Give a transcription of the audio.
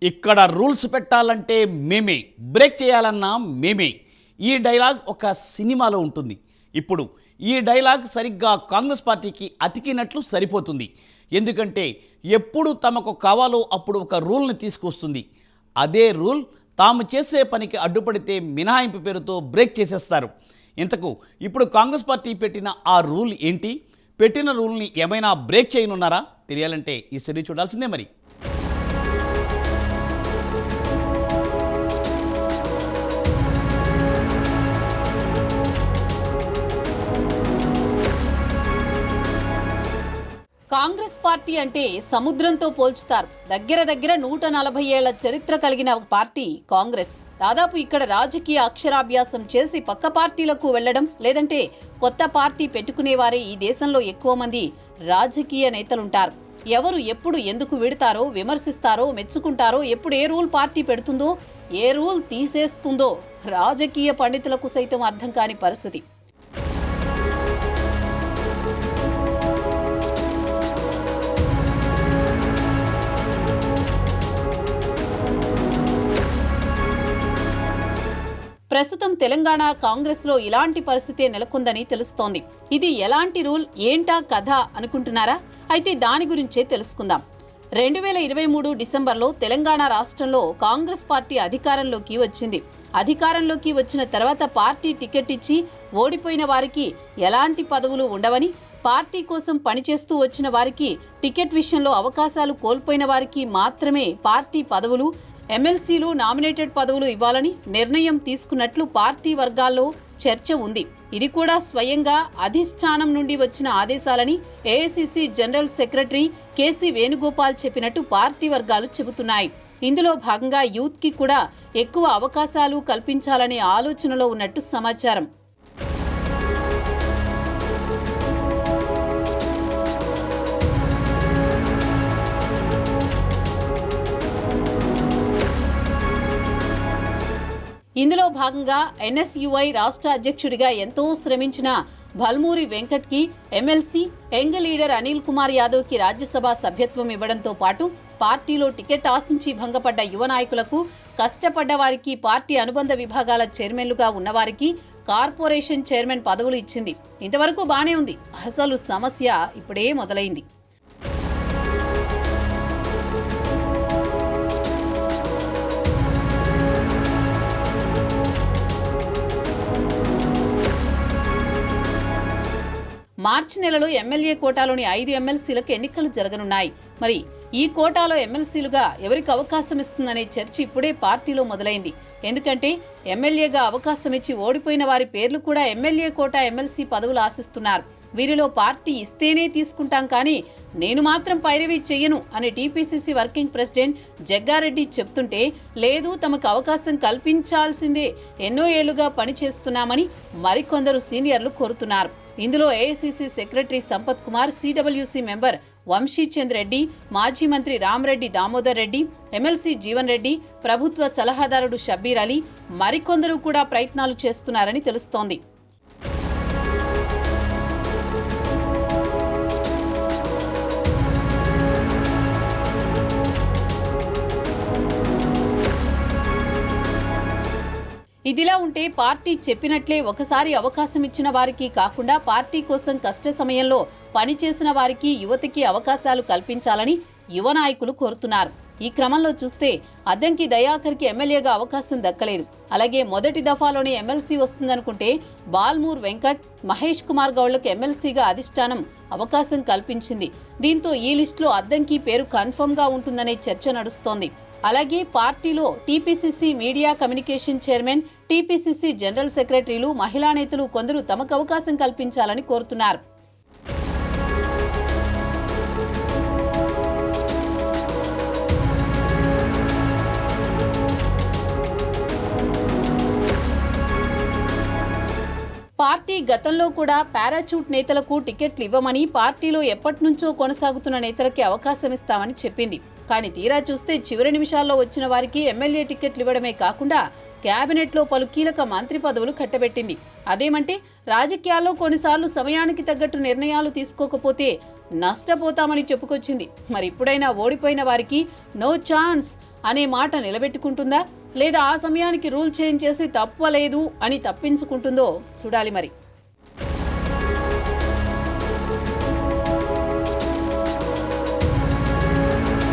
ఇక్కడ రూల్స్ పెట్టాలంటే మేమే, బ్రేక్ చేయాలన్నా మేమే. ఈ డైలాగ్ ఒక సినిమాలో ఉంటుంది. ఇప్పుడు ఈ డైలాగ్ సరిగ్గా కాంగ్రెస్ పార్టీకి అతికినట్లు సరిపోతుంది. ఎందుకంటే ఎప్పుడు తమకు కావాలో అప్పుడు ఒక రూల్ని తీసుకొస్తుంది. అదే రూల్ తాము చేసే పనికి అడ్డుపడితే మినహాయింపు పేరుతో బ్రేక్ చేసేస్తారు. ఇంతకు ఇప్పుడు కాంగ్రెస్ పార్టీ పెట్టిన ఆ రూల్ ఏంటి? పెట్టిన రూల్ని ఏమైనా బ్రేక్ చేయనున్నారా? తెలియాలంటే ఈ సిరీస్ చూడాల్సిందే మరి. కాంగ్రెస్ పార్టీ అంటే సముద్రంతో పోల్చుతారు. దగ్గర 140 ఏళ్ల చరిత్ర కలిగిన పార్టీ కాంగ్రెస్. దాదాపు ఇక్కడ రాజకీయ అక్షరాభ్యాసం చేసి పక్క పార్టీలకు వెళ్లడం, లేదంటే కొత్త పార్టీ పెట్టుకునేవారే ఈ దేశంలో ఎక్కువ మంది రాజకీయ నేతలుంటారు. ఎవరు ఎప్పుడు ఎందుకు విడతారో, విమర్శిస్తారో, మెచ్చుకుంటారో, ఎప్పుడు ఏ రూల్ పార్టీ పెడుతుందో, ఏ రూల్ తీసేస్తుందో రాజకీయ పండితులకు సైతం అర్థం కాని పరిస్థితి. ప్రస్తుతం తెలంగాణ కాంగ్రెస్లో ఇలాంటి పరిస్థితే నెలకొందని తెలుస్తోంది. ఇది ఎలాంటి రూల్, ఏంటా కథ అనుకుంటున్నారా? అయితే దాని గురించే తెలుసుకుందాం. 2023 డిసెంబర్లో తెలంగాణ రాష్ట్రంలో కాంగ్రెస్ పార్టీ అధికారంలోకి వచ్చింది. అధికారంలోకి వచ్చిన తర్వాత పార్టీ టికెట్ ఇచ్చి ఓడిపోయిన వారికి ఎలాంటి పదవులు ఉండవని, పార్టీ కోసం పనిచేస్తూ వచ్చిన వారికి, టికెట్ విషయంలో అవకాశాలు కోల్పోయిన వారికి మాత్రమే పార్టీ పదవులు, ఎమ్మెల్సీలు, నామినేటెడ్ పదవులు ఇవ్వాలని నిర్ణయం తీసుకున్నట్లు పార్టీ వర్గాల్లో చర్చ ఉంది. ఇది కూడా స్వయంగా అధిష్టానం నుండి వచ్చిన ఆదేశాలని AICC general secretary KC Venugopal చెప్పినట్టు పార్టీ వర్గాలు చెబుతున్నాయి. ఇందులో భాగంగా యూత్కి కూడా ఎక్కువ అవకాశాలు కల్పించాలనే ఆలోచనలో ఉన్నట్టు సమాచారం. ఇందులో భాగంగా ఎన్ఎస్యుఐ రాష్ట్ర అధ్యక్షుడిగా ఎంతో శ్రమించిన భల్మూరి వెంకట్కి MLC, young leader Anil Kumar యాదవ్కి రాజ్యసభ సభ్యత్వం ఇవ్వడంతో పాటు పార్టీలో టికెట్ ఆశించి భంగపడ్డ యువ నాయకులకు, కష్టపడ్డ వారికి, పార్టీ అనుబంధ విభాగాల చైర్మన్లుగా ఉన్నవారికి కార్పొరేషన్ చైర్మన్ పదవులు ఇచ్చింది. ఇంతవరకు బానే ఉంది. అసలు సమస్య ఇప్పుడే మొదలైంది. మార్చి నెలలో ఎమ్మెల్యే కోటాలోని 5 ఎమ్మెల్సీలకు ఎన్నికలు జరగనున్నాయి. మరి ఈ కోటాలో ఎమ్మెల్సీలుగా ఎవరికి అవకాశం ఇస్తుందనే చర్చ ఇప్పుడే పార్టీలో మొదలైంది. ఎందుకంటే ఎమ్మెల్యేగా అవకాశం ఇచ్చి ఓడిపోయిన వారి పేర్లు కూడా ఎమ్మెల్యే కోటా, ఎమ్మెల్సీ పదవులు ఆశిస్తున్నారు. వీరిలో పార్టీ ఇస్తేనే తీసుకుంటాం, కానీ నేను మాత్రం పైరవీ చెయ్యను అని టీపీసీసీ వర్కింగ్ ప్రెసిడెంట్ జగ్గారెడ్డి చెప్తుంటే, లేదు తమకు అవకాశం కల్పించాల్సిందే, ఎన్నో ఏళ్లుగా పనిచేస్తున్నామని మరికొందరు సీనియర్లు కోరుతున్నారు. ఇందులో AICC secretary Sampath Kumar, CWC member Vamshichand Reddy, మాజీ మంత్రి రామరెడ్డి దామోదర్ రెడ్డి, ఎమ్మెల్సీ జీవన్ రెడ్డి, ప్రభుత్వ సలహాదారుడు షబ్బీర్ అలీ, మరికొందరు కూడా ప్రయత్నాలు చేస్తున్నారని తెలుస్తోంది. ఇదిలా ఉంటే పార్టీ చెప్పినట్లే ఒకసారి అవకాశం ఇచ్చిన వారికి కాకుండా పార్టీ కోసం కష్ట సమయంలో పనిచేసిన వారికి, యువతకి అవకాశాలు కల్పించాలని యువ నాయకులు కోరుతున్నారు. ఈ క్రమంలో చూస్తే అద్దంకి దయాకర్కి ఎమ్మెల్యేగా అవకాశం దక్కలేదు. అలాగే మొదటి దఫాలోనే ఎమ్మెల్సీ వస్తుందనుకుంటే బాల్మూర్ వెంకట్, మహేష్ కుమార్ గౌడ్లకు ఎమ్మెల్సీగా అధిష్టానం అవకాశం కల్పించింది. దీంతో ఈ లిస్టులో అద్దంకి పేరు కన్ఫర్మ్గా ఉంటుందనే చర్చ నడుస్తోంది. అలాగే పార్టీలో TPCC media communication chairman, TPCC general సెక్రటరీలు, మహిళా నేతలు కొందరు తమకు అవకాశం కల్పించాలని కోరుతున్నారు. పార్టీ గతంలో కూడా పారాచూట్ నేతలకు టికెట్లు ఇవ్వమని, పార్టీలో ఎప్పటినుంచో కొనసాగుతున్న నేతలకి అవకాశం ఇస్తామని చెప్పింది. కానీ తీరా చూస్తే చివరి నిమిషాల్లో వచ్చిన వారికి ఎమ్మెల్యే టికెట్లు ఇవ్వడమే కాకుండా క్యాబినెట్లో పలు కీలక మంత్రి పదవులు కట్టబెట్టింది. అదేమంటే రాజకీయాల్లో కొన్నిసార్లు సమయానికి తగ్గట్టు నిర్ణయాలు తీసుకోకపోతే నష్టపోతామని చెప్పుకొచ్చింది. మరి ఇప్పుడైనా ఓడిపోయిన వారికి నో ఛాన్స్ అనే మాట నిలబెట్టుకుంటుందా, లేదా ఆ సమయానికి రూల్ చేంజ్ చేసి తప్పలేదు అని తప్పించుకుంటుందో చూడాలి మరి.